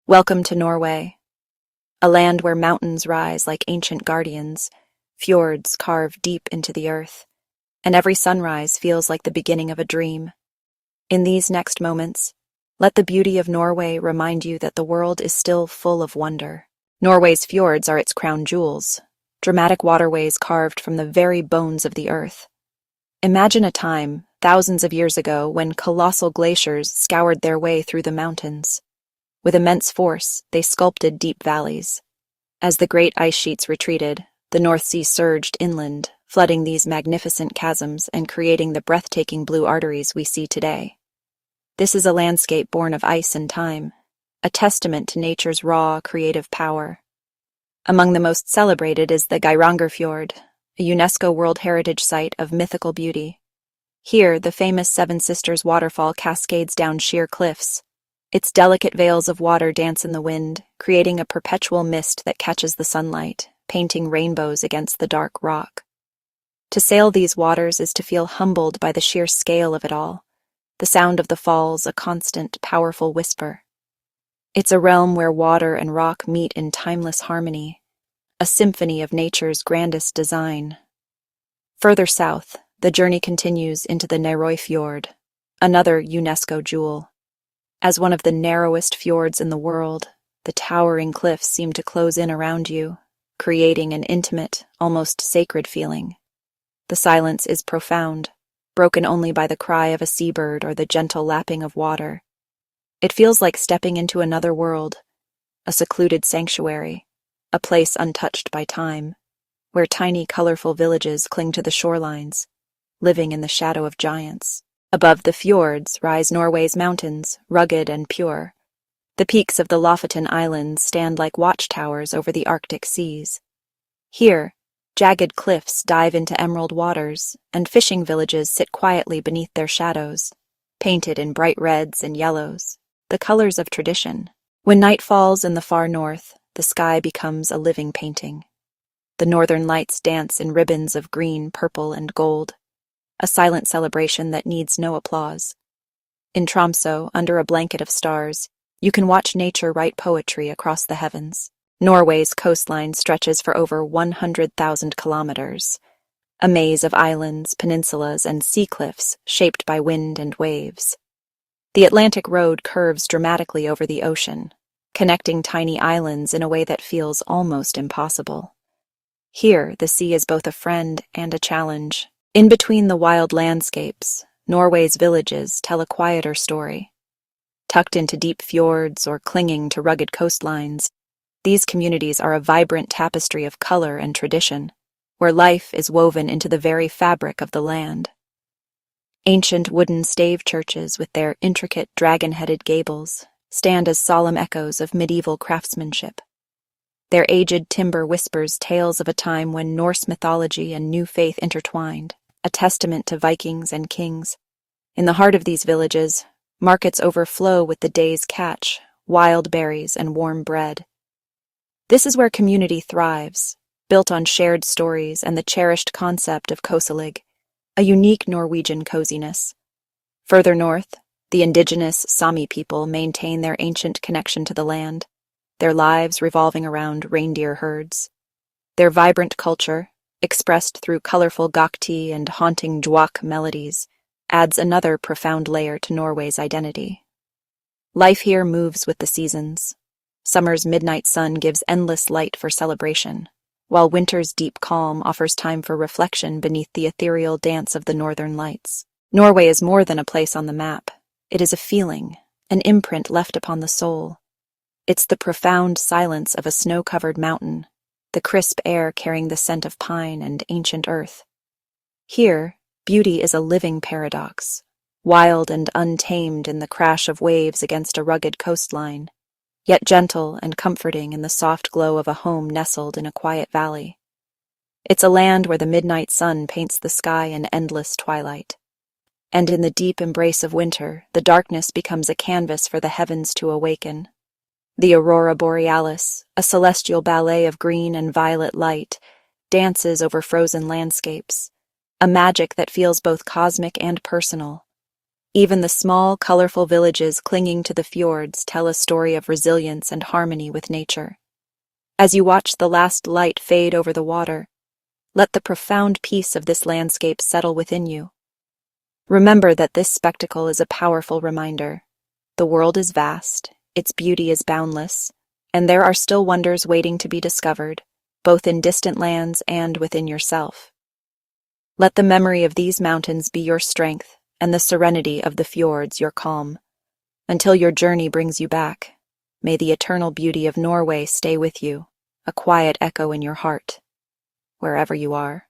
Welcome to Norway, a land where mountains rise like ancient guardians, fjords carve deep into the earth, and every sunrise feels like the beginning of a dream. In these next moments, let the beauty of Norway remind you that the world is still full of wonder. Norway's fjords are its crown jewels, dramatic waterways carved from the very bones of the earth. Imagine a time, thousands of years ago, when colossal glaciers scoured their way through the mountains. With immense force, they sculpted deep valleys. As the great ice sheets retreated, the North Sea surged inland, flooding these magnificent chasms and creating the breathtaking blue arteries we see today. This is a landscape born of ice and time, a testament to nature's raw, creative power. Among the most celebrated is the Fjord, a UNESCO World Heritage Site of mythical beauty. Here, the famous Seven Sisters waterfall cascades down sheer cliffs. Its delicate veils of water dance in the wind, creating a perpetual mist that catches the sunlight, painting rainbows against the dark rock. To sail these waters is to feel humbled by the sheer scale of it all, the sound of the falls a constant, powerful whisper. It's a realm where water and rock meet in timeless harmony, a symphony of nature's grandest design. Further south, the journey continues into the Norway Fjord, another UNESCO jewel. As one of the narrowest fjords in the world, the towering cliffs seem to close in around you, creating an intimate, almost sacred feeling. The silence is profound, broken only by the cry of a seabird or the gentle lapping of water. It feels like stepping into another world, a secluded sanctuary, a place untouched by time, where tiny, colorful villages cling to the shorelines, living in the shadow of giants. Above the fjords rise Norway's mountains, rugged and pure. The peaks of the Lofoten Islands stand like watchtowers over the Arctic seas. Here, jagged cliffs dive into emerald waters, and fishing villages sit quietly beneath their shadows, painted in bright reds and yellows, the colors of tradition. When night falls in the far north, the sky becomes a living painting. The northern lights dance in ribbons of green, purple, and gold, a silent celebration that needs no applause. In Tromsø, under a blanket of stars, you can watch nature write poetry across the heavens. Norway's coastline stretches for over 100,000 kilometers, a maze of islands, peninsulas, and sea cliffs shaped by wind and waves. The Atlantic Road curves dramatically over the ocean, connecting tiny islands in a way that feels almost impossible. Here, the sea is both a friend and a challenge. In between the wild landscapes, Norway's villages tell a quieter story. Tucked into deep fjords or clinging to rugged coastlines, these communities are a vibrant tapestry of color and tradition, where life is woven into the very fabric of the land. Ancient wooden stave churches with their intricate dragon-headed gables stand as solemn echoes of medieval craftsmanship. Their aged timber whispers tales of a time when Norse mythology and new faith intertwined, a testament to Vikings and kings. In the heart of these villages, markets overflow with the day's catch, wild berries, and warm bread. This is where community thrives, built on shared stories and the cherished concept of koselig, a unique Norwegian coziness. Further north, the indigenous Sami people maintain their ancient connection to the land, their lives revolving around reindeer herds. Their vibrant culture, expressed through colorful gokti and haunting dwak melodies, adds another profound layer to Norway's identity. Life here moves with the seasons. Summer's midnight sun gives endless light for celebration, while winter's deep calm offers time for reflection beneath the ethereal dance of the northern lights. Norway is more than a place on the map. It is a feeling, an imprint left upon the soul. It's the profound silence of a snow-covered mountain, the crisp air carrying the scent of pine and ancient earth. Here, beauty is a living paradox, wild and untamed in the crash of waves against a rugged coastline, yet gentle and comforting in the soft glow of a home nestled in a quiet valley. It's a land where the midnight sun paints the sky in endless twilight, and in the deep embrace of winter, the darkness becomes a canvas for the heavens to awaken. The aurora borealis, a celestial ballet of green and violet light, dances over frozen landscapes, a magic that feels both cosmic and personal. Even the small, colorful villages clinging to the fjords tell a story of resilience and harmony with nature. As you watch the last light fade over the water, let the profound peace of this landscape settle within you. Remember that this spectacle is a powerful reminder. The world is vast, its beauty is boundless, and there are still wonders waiting to be discovered, both in distant lands and within yourself. Let the memory of these mountains be your strength, and the serenity of the fjords your calm. Until your journey brings you back, may the eternal beauty of Norway stay with you, a quiet echo in your heart, wherever you are.